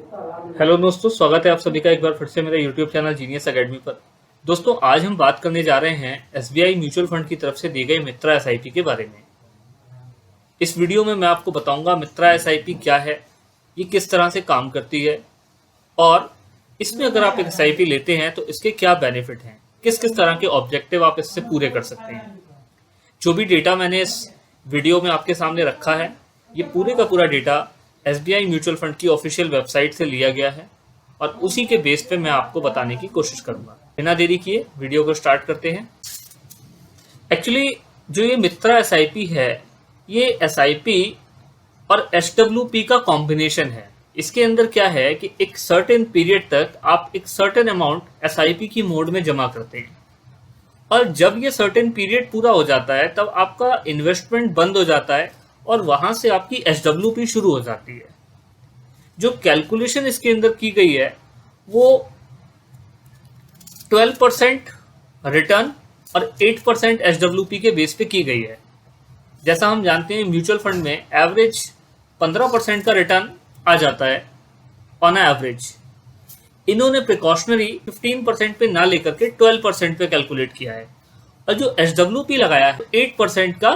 Hello दोस्तों, स्वागत है आप सभी का एक बार फिर से मेरे यूट्यूब चैनल जीनियस एकेडमी पर। दोस्तों, आज हम बात करने जा रहे हैं एसबीआई म्यूचुअल फंड की तरफ से दी गई मित्रा एसआईपी के बारे में। इस वीडियो में मैं आपको बताऊंगा मित्रा एसआईपी क्या है, ये किस तरह से काम करती है और इसमें अगर आप एक एसआईपी लेते हैं तो इसके क्या बेनिफिट हैं, किस किस तरह के ऑब्जेक्टिव आप इससे पूरे कर सकते हैं। जो भी डेटा मैंने इस वीडियो में आपके सामने रखा है, ये पूरे का पूरा डेटा एसबीआई म्यूचुअल फंड की ऑफिशियल वेबसाइट से लिया गया है और उसी के बेस पे मैं आपको बताने की कोशिश करूंगा। बिना देरी किए वीडियो को स्टार्ट करते हैं। एक्चुअली जो ये मित्रा एसआईपी है, ये एसआईपी और एसडब्ल्यूपी का कॉम्बिनेशन है। इसके अंदर क्या है कि एक सर्टेन पीरियड तक आप एक सर्टेन अमाउंट एसआईपी की मोड में जमा करते हैं और जब ये सर्टेन पीरियड पूरा हो जाता है तब आपका इन्वेस्टमेंट बंद हो जाता है और वहां से आपकी एसडब्ल्यूपी शुरू हो जाती है। जो कैलकुलेशन इसके अंदर की गई है वो 12% रिटर्न और 8% एसडब्ल्यूपी के बेस पे की गई है। जैसा हम जानते हैं म्यूचुअल फंड में एवरेज 15% का रिटर्न आ जाता है ऑन एवरेज। इन्होंने प्रिकॉशनरी 15% पे ना लेकर के 12% पे कैलकुलेट किया है और जो एसडब्ल्यूपी लगाया है 8% का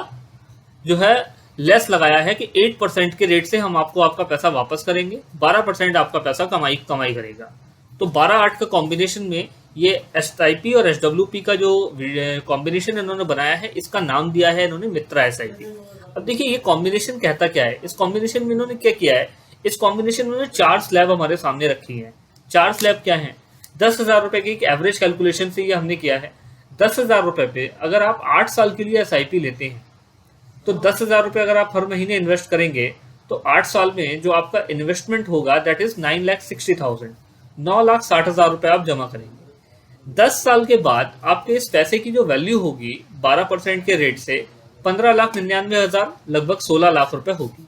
जो है लेस लगाया है कि 8% के रेट से हम आपको आपका पैसा वापस करेंगे, 12% आपका पैसा कमाई करेगा। तो 12-8 का कॉम्बिनेशन में ये एसआईपी और एसडब्ल्यूपी का जो कॉम्बिनेशन इन्होंने बनाया है, इसका नाम दिया है इन्होंने मित्रा एसआईपी। अब देखिए ये कॉम्बिनेशन कहता क्या है। इस कॉम्बिनेशन में इन्होंने क्या किया है, इस कॉम्बिनेशन में उन्होंने 4 स्लैब हमारे सामने रखी है। 4 स्लैब क्या है, 10,000 रुपए की एक एवरेज कैलकुलेशन से ये हमने किया है। 10,000 रुपए पे अगर आप 8 साल के लिए एसआईपी लेते हैं तो 10,000 रुपए अगर आप हर महीने इन्वेस्ट करेंगे तो 8 साल में जो आपका इन्वेस्टमेंट होगा दैट इज 9,60,000, 9,60,000 रुपए आप जमा करेंगे। 10 साल के बाद आपके इस पैसे की जो वैल्यू होगी 12% के रेट से 15,99,000, लगभग 16 लाख रुपए होगी।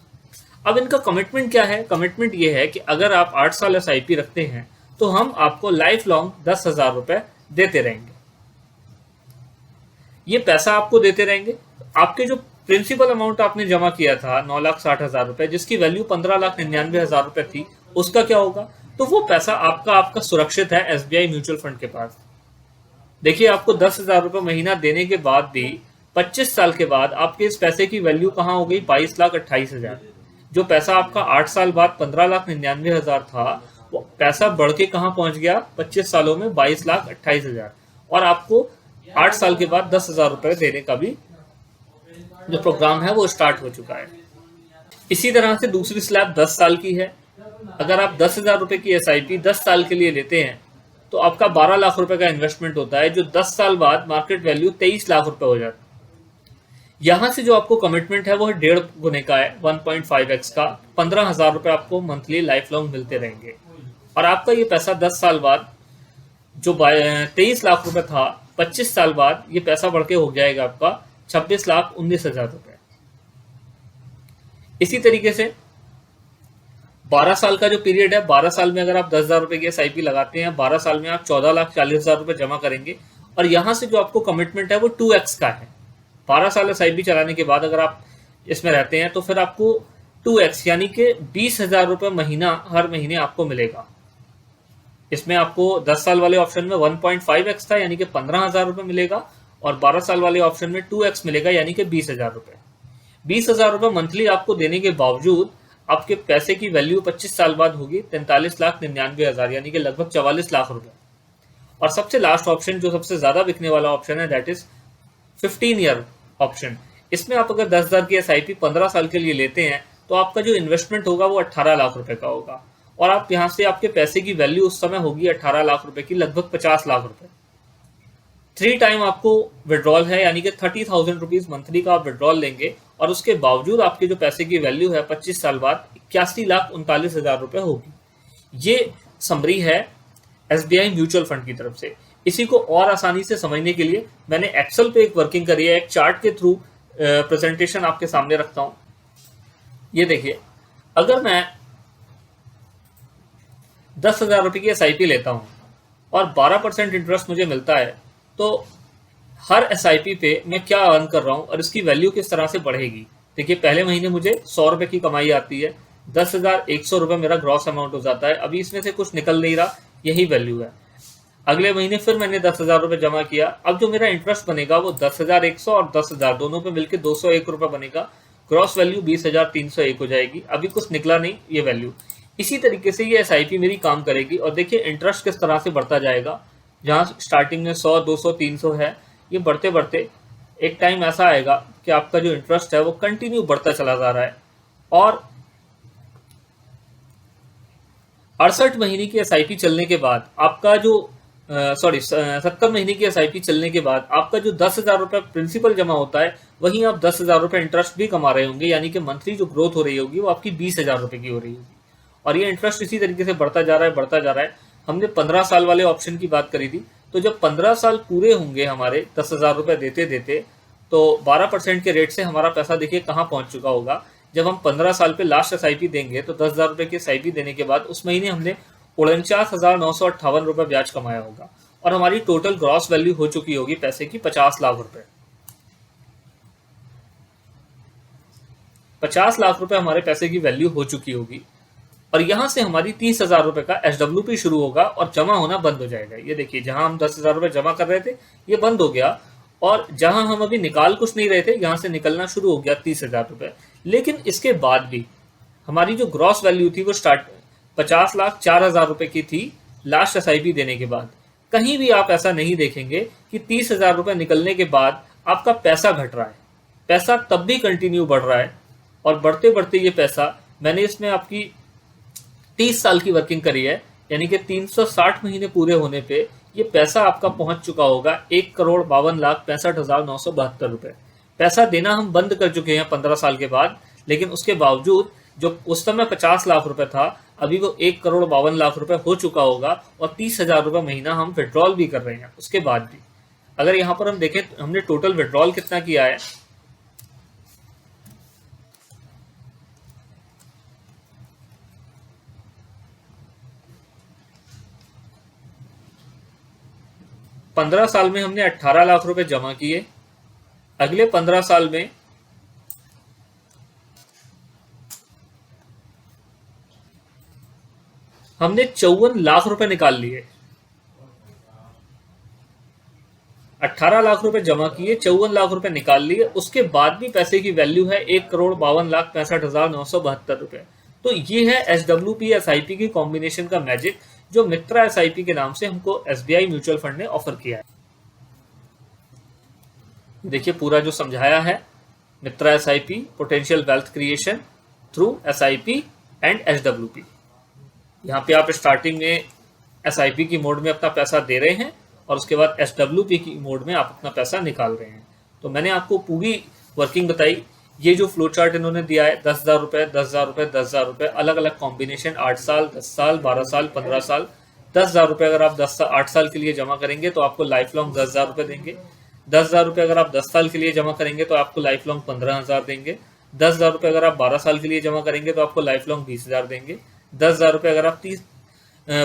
अब इनका कमिटमेंट क्या है, कमिटमेंट ये है कि अगर आप 8 साल एसआईपी रखते हैं तो हम आपको लाइफ लॉन्ग 10,000 रुपए देते रहेंगे। ये पैसा आपको देते रहेंगे। आपके जो प्रिंसिपल अमाउंट आपने जमा किया था 9,60,000 रुपए, जिसकी वैल्यू 15,99,000 रुपए थी, उसका क्या होगा, तो वो पैसा आपका सुरक्षित है एसबीआई म्यूचुअल फंड के पास। देखिए आपको 10,000 रुपए महीना देने के बाद भी 25 साल के बाद आपके इस पैसे की वैल्यू कहाँ हो गई, 22,28,000। जो पैसा आपका 8 साल बाद 15,99,000 था, वो पैसा बढ़ के कहाँ पहुंच गया 25 सालों में 22,28,000। और आपको 8 साल के बाद 10,000 रुपए देने का भी जो प्रोग्राम है वो स्टार्ट हो चुका है। इसी तरह से दूसरी स्लैब 10 साल की है। अगर आप 10,000 रुपए की एसआईपी 10 साल के लिए लेते हैं तो आपका 12 लाख रुपए का इन्वेस्टमेंट होता है, जो 10 साल बाद मार्केट वैल्यू 23 लाख रुपए हो जाता है। यहां से जो आपको कमिटमेंट है वो है 1.5 गुने का है, 1.5x का। 15,000 रुपए आपको मंथली लाइफ लॉन्ग मिलते रहेंगे और आपका ये पैसा 10 साल बाद जो 23 लाख रुपए था, 25 साल बाद ये पैसा बढ़ के हो जाएगा आपका 26,19,000 रुपए। इसी तरीके से 12 साल का जो पीरियड है, 12 साल में अगर आप 10,000 रुपए की एसआईपी लगाते हैं, 12 साल में आप 14,40,000 रुपए जमा करेंगे और यहां से जो आपको कमिटमेंट है वो 2x का है। 12 साल एसआईपी चलाने के बाद अगर आप इसमें रहते हैं तो फिर आपको 2x यानी कि 20,000 रुपए महीना हर महीने आपको मिलेगा। इसमें आपको 10 साल वाले ऑप्शन में 1.5x था यानी कि 15,000 रुपए मिलेगा और 12 साल वाले ऑप्शन में 2x मिलेगा यानी कि 20,000 रुपए। 20,000 रुपए मंथली आपको देने के बावजूद आपके पैसे की वैल्यू 25 साल बाद होगी 43,99,000 यानी कि लगभग 44 लाख रुपए। और सबसे लास्ट ऑप्शन जो सबसे ज्यादा बिकने वाला ऑप्शन है दैट इज 15 ईयर ऑप्शन। इसमें आप अगर 10,000 की एसआईपी 15 साल के लिए लेते हैं तो आपका जो इन्वेस्टमेंट होगा वो 18 लाख रुपए का होगा और आप यहाँ से आपके पैसे की वैल्यू उस समय होगी 18 लाख रुपए की, लगभग 50 लाख रुपए। 3 टाइम आपको विड्रॉल है यानी कि 30,000 रुपीज मंथली का आप विड्रॉल लेंगे और उसके बावजूद आपके जो पैसे की वैल्यू है 25 साल बाद 81,39,000 रुपए होगी। ये समरी है एसबीआई म्यूचुअल फंड की तरफ से। इसी को और आसानी से समझने के लिए मैंने एक्सेल पे एक वर्किंग करी है, एक चार्ट के थ्रू प्रेजेंटेशन आपके सामने रखता हूं। ये देखिए, अगर मैं 10,000 रुपए की एसआईपी लेता हूं और 12% इंटरेस्ट मुझे मिलता है तो हर एसआईपी पे मैं क्या अर्न कर रहा हूं और इसकी वैल्यू किस तरह से बढ़ेगी। देखिए पहले महीने मुझे 100 रुपए की कमाई आती है, 10,100 रुपये मेरा ग्रॉस अमाउंट हो जाता है। अभी इसमें से कुछ निकल नहीं रहा, यही वैल्यू है। अगले महीने फिर मैंने 10,000 रुपये जमा किया। अब जो मेरा इंटरेस्ट बनेगा वो 10,100 और 10,000 दोनों पे मिलकर 201 रुपये बनेगा। ग्रॉस वैल्यू 20,301 हो जाएगी। अभी कुछ निकला नहीं ये वैल्यू। इसी तरीके से ये SIP मेरी काम करेगी। और देखिए इंटरेस्ट किस तरह से बढ़ता जाएगा। जहाँ स्टार्टिंग में 100, 200, 300 है, ये बढ़ते बढ़ते एक टाइम ऐसा आएगा कि आपका जो इंटरेस्ट है वो कंटिन्यू बढ़ता चला जा रहा है। और 68 महीने की SIP चलने के बाद आपका जो 70 महीने की SIP चलने के बाद आपका जो 10,000 रुपये प्रिंसिपल जमा होता है, वहीं आप 10,000 रुपये इंटरेस्ट भी कमा रहे होंगे। यानी कि मंथली जो ग्रोथ हो रही होगी वो आपकी 20,000 रुपये की हो रही होगी। और ये इंटरेस्ट इसी तरीके से बढ़ता जा रहा है, बढ़ता जा रहा है। हमने 15 साल वाले ऑप्शन की बात करी थी। तो जब 15 साल पूरे होंगे हमारे 10,000 रुपये देते देते, तो 12% के रेट से हमारा पैसा देखिए कहाँ पहुंच चुका होगा। जब हम 15 साल पे लास्ट SIP देंगे तो 10,000 रुपये की SIP देने के बाद उस महीने हमने 49,958 रुपये ब्याज कमाया होगा। और हमारी टोटल ग्रॉस वैल्यू हो चुकी होगी पैसे की 50 लाख रुपए। 50 लाख रुपए हमारे पैसे की वैल्यू हो चुकी होगी। और यहां से हमारी 30,000 रुपए का SWP शुरू होगा और जमा होना बंद हो जाएगा। ये देखिए, जहां हम 10,000 रुपए जमा कर रहे थे ये बंद हो गया, और जहां हम अभी निकाल कुछ नहीं रहे थे यहां से निकलना शुरू हो गया 30,000 रुपए। लेकिन इसके बाद भी हमारी जो ग्रॉस वैल्यू थी वो 50,04,000 रुपए की थी लास्ट SIP देने के बाद। कहीं भी आप ऐसा नहीं देखेंगे कि 30,000 रुपए निकलने के बाद आपका पैसा घट रहा है। पैसा तब भी कंटिन्यू बढ़ रहा है। और बढ़ते बढ़ते ये पैसा, मैंने इसमें आपकी 30 साल की वर्किंग करी है, यानी कि 360 महीने पूरे होने पे ये पैसा आपका पहुंच चुका होगा 1,52,65,972 रुपए। पैसा देना हम बंद कर चुके हैं 15 साल के बाद। लेकिन उसके बावजूद जो उस समय 50 लाख रुपए था, अभी वो 1,52,00,000 रुपए हो चुका होगा। और 30,000 रुपए महीना हम विड्रॉल भी कर रहे हैं उसके बाद भी। अगर यहाँ पर हम देखें हमने टोटल विड्रॉल कितना किया है, पंद्रह साल में हमने 18 लाख रुपए जमा किए। अगले 15 साल में हमने 54 लाख रुपए निकाल लिए। 18 लाख रुपए जमा किए, 54 लाख रुपए निकाल लिए। उसके बाद भी पैसे की वैल्यू है 1,52,65,972 रुपए। तो ये है SWP SIP की कॉम्बिनेशन का मैजिक, जो मित्रा SIP के नाम से हमको SBI म्यूचुअल फंड ने ऑफर किया है। देखिए पूरा जो समझाया है, मित्रा SIP potential wealth creation through SIP and SWP। यहाँ पे आप स्टार्टिंग में SIP की मोड में अपना पैसा दे रहे हैं और उसके बाद SWP की मोड में आप अपना पैसा निकाल रहे हैं। तो मैंने आपको पूरी वर्किंग बताई। ये जो फ्लो चार्ट इन्होंने दिया है, 10,000 रुपए, 10,000 रुपए, 10,000 रुपए, अलग अलग कॉम्बिनेशन, 8 साल, 10 साल, 12 साल, 15 साल। 10,000 रुपए अगर आप 8 साल के लिए जमा करेंगे तो आपको लाइफ लॉन्ग 10,000 रुपए देंगे। 10,000 रुपए अगर आप 10 साल के लिए जमा करेंगे तो आपको लाइफ लॉन्ग 15,000 देंगे। 10,000 रुपए अगर आप 12 साल के लिए जमा करेंगे तो आपको लाइफ लॉन्ग 20,000 देंगे। 10,000 रुपए अगर आप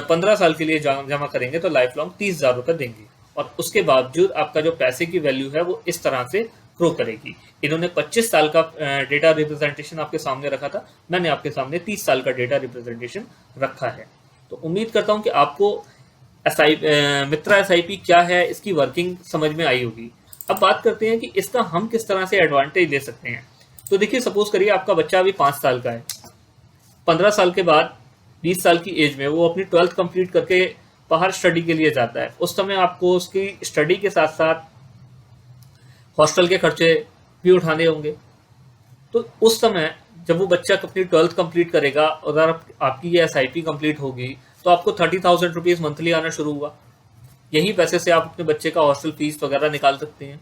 15 साल के लिए जमा करेंगे तो लाइफ लॉन्ग 30,000 रुपए देंगे। और उसके बावजूद आपका जो पैसे की वैल्यू है वो इस तरह से ग्रो करेगी। इन्होंने 25 साल का डेटा रिप्रेजेंटेशन आपके सामने रखा था, मैंने आपके सामने 30 साल का डेटा रिप्रेजेंटेशन रखा है। तो उम्मीद करता हूं कि आपको मित्रा SIP क्या है, इसकी वर्किंग समझ में आई होगी। अब बात करते हैं कि इसका हम किस तरह से एडवांटेज ले सकते हैं। तो देखिए, सपोज करिए आपका बच्चा अभी 5 साल का है। 15 साल के बाद 20 साल की एज में वो अपनी 12th कंप्लीट करके बाहर स्टडी के लिए जाता है। उस समय आपको उसकी स्टडी के साथ साथ हॉस्टल के खर्चे भी उठाने होंगे। तो उस समय जब वो बच्चा अपनी 12th कंप्लीट करेगा और अगर आपकी ये SIP कंप्लीट होगी तो आपको 30,000 रुपीज मंथली आना शुरू हुआ। यही पैसे से आप अपने बच्चे का हॉस्टल फीस वगैरह निकाल सकते हैं।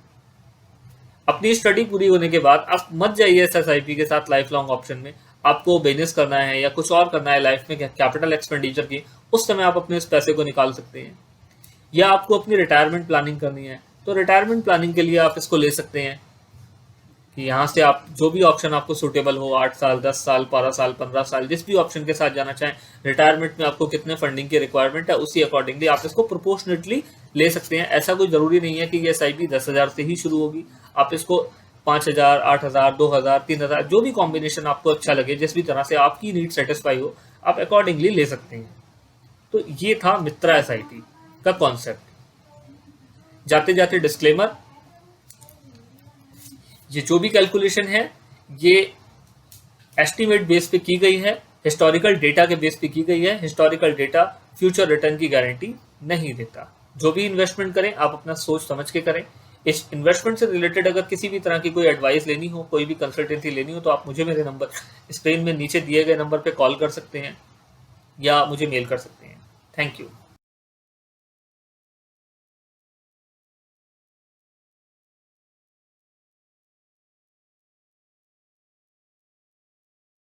अपनी स्टडी पूरी होने के बाद आप मत जाइए SIP के साथ लाइफ लॉन्ग ऑप्शन में। आपको बिजनेस करना है या कुछ और करना है लाइफ में, कैपिटल एक्सपेंडिचर की, उस समय आप अपने इस पैसे को निकाल सकते हैं। या आपको अपनी रिटायरमेंट प्लानिंग करनी है तो रिटायरमेंट प्लानिंग के लिए आप इसको ले सकते हैं कि यहाँ से आप जो भी ऑप्शन आपको सूटेबल हो, 8 साल, 10 साल, 12 साल, 15 साल, जिस भी ऑप्शन के साथ जाना चाहें, रिटायरमेंट में आपको कितने फंडिंग की रिक्वायरमेंट है उसी अकॉर्डिंगली आप इसको प्रोपोर्शनेटली ले सकते हैं। ऐसा कोई जरूरी नहीं है कि ये SIP 10,000 से ही शुरू होगी। आप इसको 5,000, 8,000, 2,000, 3,000, जो भी कॉम्बिनेशन आपको अच्छा लगे, जिस भी तरह से आपकी नीड सेटिस्फाई हो, आप अकॉर्डिंगली ले सकते हैं। तो ये था मित्रा एसआईपी का कॉन्सेप्ट। जाते जाते डिस्क्लेमर, ये जो भी कैलकुलेशन है ये एस्टिमेट बेस पे की गई है, हिस्टोरिकल डेटा के बेस पे की गई है। हिस्टोरिकल डेटा फ्यूचर रिटर्न की गारंटी नहीं देता। जो भी इन्वेस्टमेंट करें आप अपना सोच समझ के करें। इस इन्वेस्टमेंट से रिलेटेड अगर किसी भी तरह की कोई एडवाइस लेनी हो, कोई भी कंसल्टेंसी लेनी हो, तो आप मुझे मेरे नंबर स्क्रीन में नीचे दिए गए नंबर पे कॉल कर सकते हैं या मुझे मेल कर सकते हैं। Thank you.